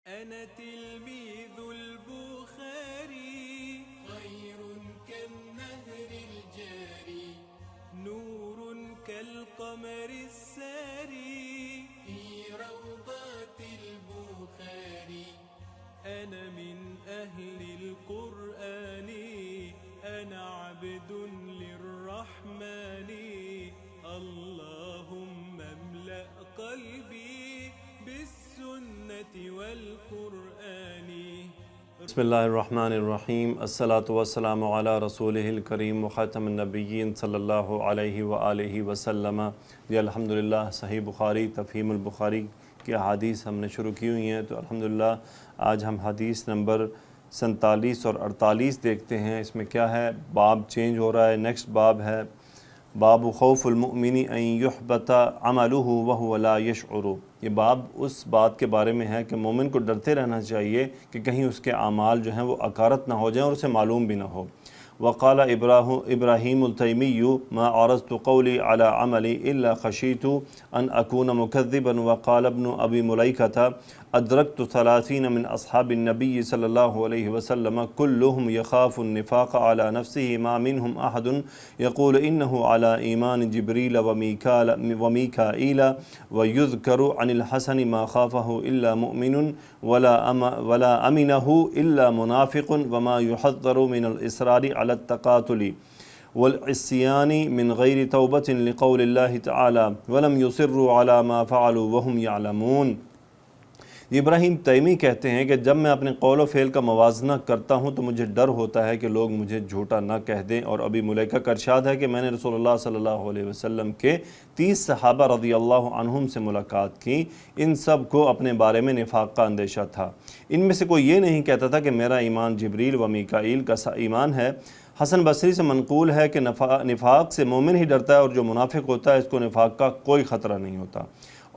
أنا تلميذ البخاري خير كالنهر الجاري نور كالقمر الساري في روضات البخاري أنا من أهل القرآن أنا عبد للرحمن اللهم املأ قلبي بالسنة والقرآن بسم اللہ الرحمن الرحیم الصلاۃ والسلام علی رسولہ الکریم وخاتم النبیین صلی اللہ علیہ وآلہ وسلم۔ جی الحمدللہ صحیح بخاری تفہیم البخاری کی حدیث ہم نے شروع کی ہوئی ہیں، تو الحمدللہ آج ہم حدیث نمبر 47 اور 48 دیکھتے ہیں۔ اس میں کیا ہے؟ باب چینج ہو رہا ہے، نیکسٹ باب ہے باب خوف المؤمن ان یحبط عملہ وہو لا یشعر۔ یہ باب اس بات کے بارے میں ہے کہ مومن کو ڈرتے رہنا چاہیے کہ کہیں اس کے اعمال جو ہیں وہ اکارت نہ ہو جائیں اور اسے معلوم بھی نہ ہو۔ وقال ابراہیم التیمی ما عرضت قولی علی عملی الا خشیت ان اکون مکذبا۔ وقال ابن ابی ملیکہ ادرکت 30 من اصحاب النبی صلی اللہ علیہ وسلم كلهم يخاف النفاق على نفسه ما منهم احد يقول انه على ایمان جبریل ومیکائیل ويذكر عن الحسن ما خافه الا مؤمن ولا امنه الا منافق وما يحذر من الاصرار على التقاتل والعصيان من غير توبة لقول الله تعالى ولم يصروا على ما فعلوا وهم يعلمون۔ ابراہیم تیمی کہتے ہیں کہ جب میں اپنے قول و فعل کا موازنہ کرتا ہوں تو مجھے ڈر ہوتا ہے کہ لوگ مجھے جھوٹا نہ کہہ دیں۔ اور ابی ملیکہ کا ارشاد ہے کہ میں نے رسول اللہ صلی اللہ علیہ وسلم کے 30 صحابہ رضی اللہ عنہم سے ملاقات کی، ان سب کو اپنے بارے میں نفاق کا اندیشہ تھا۔ ان میں سے کوئی یہ نہیں کہتا تھا کہ میرا ایمان جبریل و میکائیل کا ایمان ہے۔ حسن بصری سے منقول ہے کہ نفاق سے مومن ہی ڈرتا ہے، اور جو منافق ہوتا ہے اس کو نفاق کا کوئی خطرہ نہیں ہوتا۔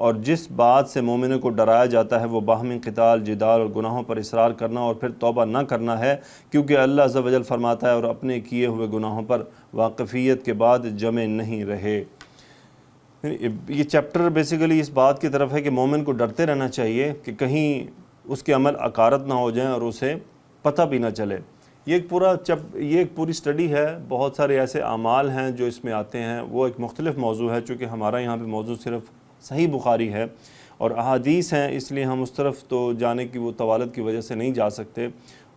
اور جس بات سے مومنوں کو ڈرایا جاتا ہے وہ باہمی قتال، جدال اور گناہوں پر اصرار کرنا اور پھر توبہ نہ کرنا ہے، کیونکہ اللہ عز و جل فرماتا ہے اور اپنے کیے ہوئے گناہوں پر واقفیت کے بعد جمع نہیں رہے۔ یہ چیپٹر بیسیکلی اس بات کی طرف ہے کہ مومن کو ڈرتے رہنا چاہیے کہ کہیں اس کے عمل اکارت نہ ہو جائیں اور اسے پتہ بھی نہ چلے۔ یہ ایک پوری سٹڈی ہے، بہت سارے ایسے اعمال ہیں جو اس میں آتے ہیں، وہ ایک مختلف موضوع ہے۔ چونکہ ہمارا یہاں پہ موضوع صرف صحیح بخاری ہے اور احادیث ہیں، اس لیے ہم اس طرف تو جانے کی وہ طوالت کی وجہ سے نہیں جا سکتے۔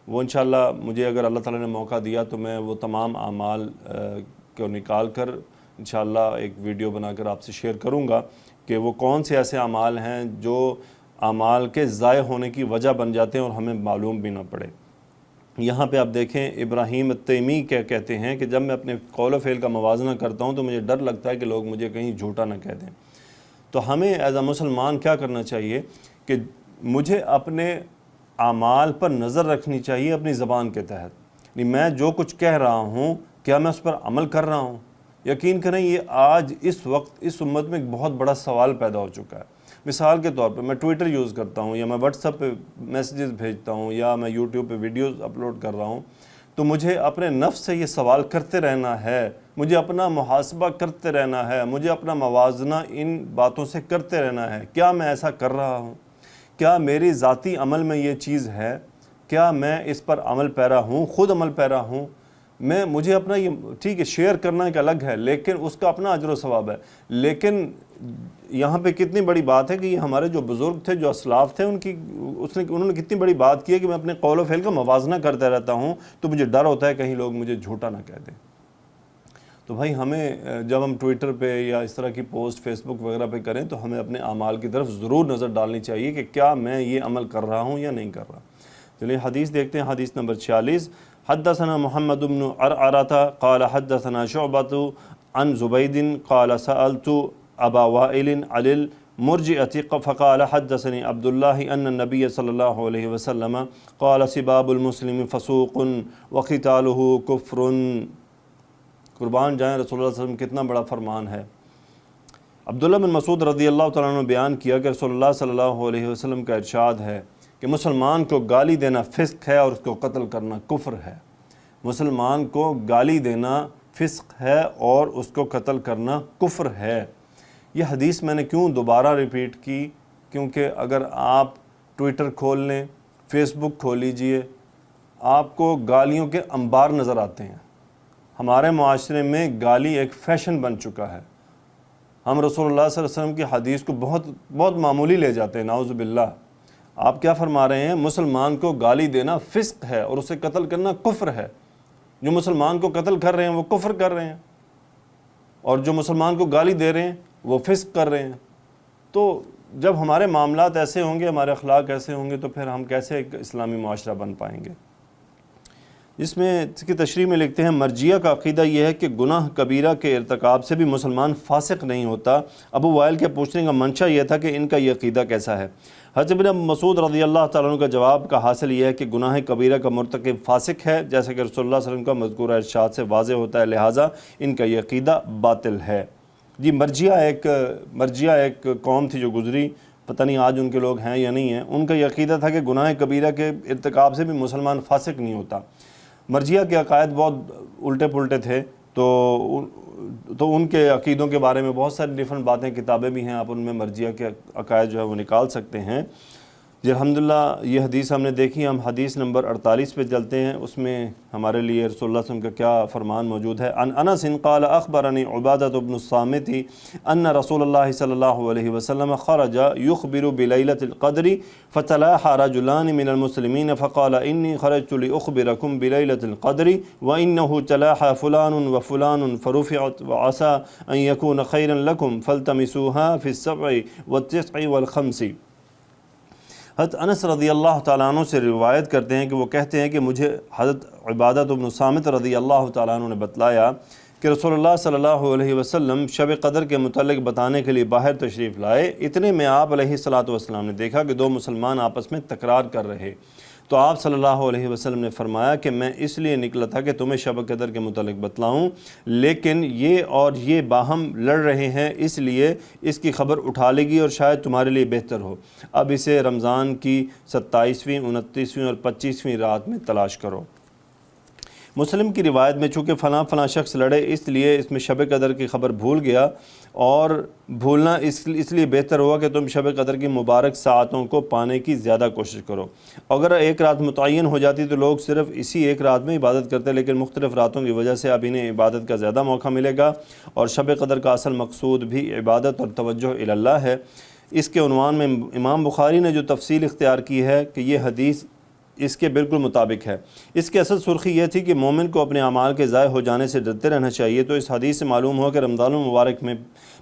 وہ انشاءاللہ مجھے اگر اللہ تعالیٰ نے موقع دیا تو میں وہ تمام اعمال کو نکال کر انشاءاللہ ایک ویڈیو بنا کر آپ سے شیئر کروں گا کہ وہ کون سے ایسے اعمال ہیں جو اعمال کے ضائع ہونے کی وجہ بن جاتے ہیں اور ہمیں معلوم بھی نہ پڑے۔ یہاں پہ آپ دیکھیں ابراہیم التیمی کیا کہتے ہیں کہ جب میں اپنے قول و فعل کا موازنہ کرتا ہوں تو مجھے ڈر لگتا ہے کہ لوگ مجھے کہیں جھوٹا نہ کہہ دیں۔ تو ہمیں ایز اے مسلمان کیا کرنا چاہیے کہ مجھے اپنے اعمال پر نظر رکھنی چاہیے اپنی زبان کے تحت، یعنی میں جو کچھ کہہ رہا ہوں کیا میں اس پر عمل کر رہا ہوں۔ یقین کریں یہ آج اس وقت اس امت میں ایک بہت بڑا سوال پیدا ہو چکا ہے۔ مثال کے طور پر میں ٹویٹر یوز کرتا ہوں، یا میں واٹس ایپ پہ میسیجز بھیجتا ہوں، یا میں یوٹیوب پہ ویڈیوز اپلوڈ کر رہا ہوں، تو مجھے اپنے نفس سے یہ سوال کرتے رہنا ہے، مجھے اپنا محاسبہ کرتے رہنا ہے، مجھے اپنا موازنہ ان باتوں سے کرتے رہنا ہے۔ کیا میں ایسا کر رہا ہوں؟ کیا میری ذاتی عمل میں یہ چیز ہے؟ کیا میں اس پر عمل پیرا ہوں، خود عمل پیرا ہوں؟ مجھے اپنا یہ ٹھیک ہے شیئر کرنا ایک الگ ہے، لیکن اس کا اپنا اجر و ثواب ہے۔ لیکن یہاں پہ کتنی بڑی بات ہے کہ یہ ہمارے جو بزرگ تھے، جو اسلاف تھے، انہوں نے کتنی بڑی بات کی ہے کہ میں اپنے قول و فعل کا موازنہ کرتا رہتا ہوں تو مجھے ڈر ہوتا ہے کہیں لوگ مجھے جھوٹا نہ کہہ دیں۔ تو بھائی ہمیں جب ہم ٹویٹر پہ یا اس طرح کی پوسٹ فیس بک وغیرہ پہ کریں تو ہمیں اپنے اعمال کی طرف ضرور نظر ڈالنی چاہیے کہ کیا میں یہ عمل کر رہا ہوں یا نہیں کر رہا۔ چلیے حدیث دیکھتے ہیں۔ حدیث نمبر 46 حدثنا محمد بن عرعرة قال حدثنا شعبة عن زبید قال سألت ابا وائل عن المرجئة فقال حدثني عبد الله ان النبي صلی اللہ علیہ وسلم قال سباب المسلم فسوق وقتاله كفر۔ قربان جائیں رسول اللہ صلی اللہ علیہ وسلم کتنا بڑا فرمان ہے۔ عبداللہ بن مسعود رضی اللہ تعالیٰ عنہ نے بیان کیا کہ رسول اللہ صلی اللہ علیہ وسلم کا ارشاد ہے کہ مسلمان کو گالی دینا فسق ہے اور اس کو قتل کرنا کفر ہے۔ مسلمان کو گالی دینا فسق ہے اور اس کو قتل کرنا کفر ہے۔ یہ حدیث میں نے کیوں دوبارہ ریپیٹ کی؟ کیونکہ اگر آپ ٹویٹر کھول لیں، فیس بک کھول لیجئے، آپ کو گالیوں کے انبار نظر آتے ہیں۔ ہمارے معاشرے میں گالی ایک فیشن بن چکا ہے۔ ہم رسول اللہ صلی اللہ علیہ وسلم کی حدیث کو بہت معمولی لے جاتے ہیں، نعوذ باللہ۔ آپ کیا فرما رہے ہیں؟ مسلمان کو گالی دینا فسق ہے اور اسے قتل کرنا کفر ہے۔ جو مسلمان کو قتل کر رہے ہیں وہ کفر کر رہے ہیں، اور جو مسلمان کو گالی دے رہے ہیں وہ فسق کر رہے ہیں۔ تو جب ہمارے معاملات ایسے ہوں گے، ہمارے اخلاق ایسے ہوں گے، تو پھر ہم کیسے ایک اسلامی معاشرہ بن پائیں گے؟ اس میں اس کی تشریح میں لکھتے ہیں، مرجیہ کا عقیدہ یہ ہے کہ گناہ کبیرہ کے ارتکاب سے بھی مسلمان فاسق نہیں ہوتا۔ ابو وائل کے پوچھنے کا منشا یہ تھا کہ ان کا یہ عقیدہ کیسا ہے؟ حضرت ابن مسعود رضی اللہ تعالیٰ عنہ کا جواب کا حاصل یہ ہے کہ گناہ کبیرہ کا مرتکب فاسق ہے، جیسا کہ رسول اللہ صلی اللہ علیہ وسلم کا مذکورہ ارشاد سے واضح ہوتا ہے، لہٰذا ان کا یہ عقیدہ باطل ہے۔ جی، مرجیہ ایک قوم تھی جو گزری، پتہ نہیں آج ان کے لوگ ہیں یا نہیں ہیں۔ ان کا یہ عقیدہ تھا کہ گناہ کبیرہ کے ارتکاب سے بھی مسلمان فاسق نہیں ہوتا۔ مرجیہ کے عقائد بہت الٹے پلٹے تھے، تو ان کے عقیدوں کے بارے میں بہت ساری ڈیفرنٹ باتیں، کتابیں بھی ہیں، آپ ان میں مرجیہ کے عقائد جو ہے وہ نکال سکتے ہیں۔ جی الحمدللہ یہ حدیث ہم نے دیکھی، ہم حدیث نمبر 48 پہ چلتے ہیں۔ اس میں ہمارے لیے رسول اللہ صلی اللہ علیہ وسلم کا کیا فرمان موجود ہے۔ عن انس قال اخبرني عبادة بن الصامت ان رسول اللہ صلی اللہ علیہ وسلم خرج يخبر بليلة القدر فتلاحى رجلان من المسلمين فقال اني خرجت لاخبركم بليلة القدر وانه تلاحى فلان وفلان فرفعت وعسى ان يكون خيرا لكم فالتمسوها في السبع والتسع والخمس۔ حضرت انس رضی اللہ تعالیٰ عنہ سے روایت کرتے ہیں کہ وہ کہتے ہیں کہ مجھے حضرت عبادۃ بن الصامت رضی اللہ تعالیٰ عنہ نے بتلایا کہ رسول اللہ صلی اللہ علیہ وسلم شب قدر کے متعلق بتانے کے لیے باہر تشریف لائے۔ اتنے میں آپ علیہ الصلاۃ والسلام نے دیکھا کہ دو مسلمان آپس میں تکرار کر رہے، تو آپ صلی اللہ علیہ وسلم نے فرمایا کہ میں اس لیے نکلا تھا کہ تمہیں شب قدر کے متعلق بتلاؤں، لیکن یہ باہم لڑ رہے ہیں، اس لیے اس کی خبر اٹھا لے گی اور شاید تمہارے لیے بہتر ہو۔ اب اسے رمضان کی 27ویں، 29ویں اور 25ویں رات میں تلاش کرو۔ مسلم کی روایت میں چونکہ فلاں شخص لڑے، اس لیے اس میں شب قدر کی خبر بھول گیا، اور بھولنا اس لیے بہتر ہوا کہ تم شب قدر کی مبارک ساعتوں کو پانے کی زیادہ کوشش کرو۔ اگر ایک رات متعین ہو جاتی تو لوگ صرف اسی ایک رات میں عبادت کرتے، لیکن مختلف راتوں کی وجہ سے اب انہیں عبادت کا زیادہ موقع ملے گا، اور شب قدر کا اصل مقصود بھی عبادت اور توجہ الی اللہ ہے۔ اس کے عنوان میں امام بخاری نے جو تفصیل اختیار کی ہے کہ یہ حدیث اس کے بالکل مطابق ہے۔ اس کی اصل سرخی یہ تھی کہ مومن کو اپنے اعمال کے ضائع ہو جانے سے ڈرتے رہنا چاہیے۔ تو اس حدیث سے معلوم ہوا کہ رمضان المبارک میں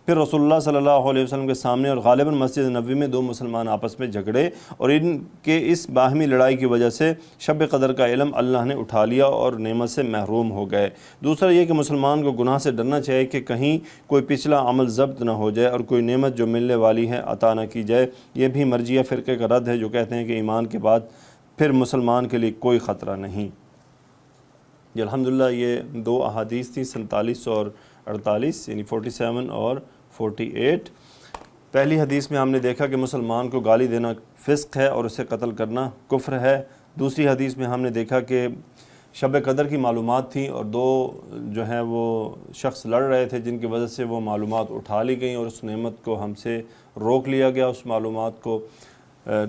پھر رسول اللہ صلی اللہ علیہ وسلم کے سامنے اور غالباً مسجد نبوی میں دو مسلمان آپس میں جھگڑے، اور ان کے اس باہمی لڑائی کی وجہ سے شب قدر کا علم اللہ نے اٹھا لیا اور نعمت سے محروم ہو گئے۔ دوسرا یہ کہ مسلمان کو گناہ سے ڈرنا چاہیے کہ کہیں کوئی پچھلا عمل ضبط نہ ہو جائے اور کوئی نعمت جو ملنے والی ہے عطا نہ کی جائے۔ یہ بھی مرجیہ فرقے کا رد ہے جو کہتے ہیں کہ ایمان کے بعد پھر مسلمان کے لیے کوئی خطرہ نہیں۔ جی الحمدللہ یہ دو احادیث تھیں، 47 اور 48، یعنی 47 اور 48۔ پہلی حدیث میں ہم نے دیکھا کہ مسلمان کو گالی دینا فسق ہے اور اسے قتل کرنا کفر ہے۔ دوسری حدیث میں ہم نے دیکھا کہ شب قدر کی معلومات تھیں اور دو جو ہیں وہ شخص لڑ رہے تھے، جن کی وجہ سے وہ معلومات اٹھا لی گئیں اور اس نعمت کو ہم سے روک لیا گیا، اس معلومات کو۔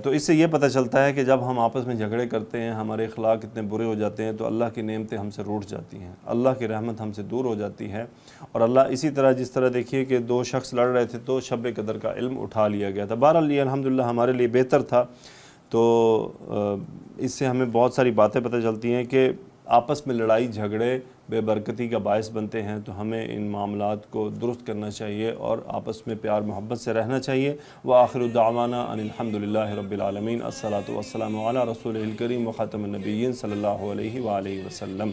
تو اس سے یہ پتہ چلتا ہے کہ جب ہم آپس میں جھگڑے کرتے ہیں، ہمارے اخلاق اتنے برے ہو جاتے ہیں، تو اللہ کی نعمتیں ہم سے روٹ جاتی ہیں، اللہ کی رحمت ہم سے دور ہو جاتی ہے۔ اور اللہ اسی طرح جس طرح دیکھیے کہ دو شخص لڑ رہے تھے تو شب قدر کا علم اٹھا لیا گیا تھا۔ بہرحال یہ الحمدللہ ہمارے لیے بہتر تھا۔ تو اس سے ہمیں بہت ساری باتیں پتہ چلتی ہیں کہ آپس میں لڑائی جھگڑے بے برکتی کا باعث بنتے ہیں، تو ہمیں ان معاملات کو درست کرنا چاہیے اور آپس میں پیار محبت سے رہنا چاہیے۔ وآخر دعوانا ان الحمدللہ رب العالمین، الصلاۃ والسلام علی رسولہ الکریم وخاتم النبیین صلی اللہ علیہ وآلہ وسلم۔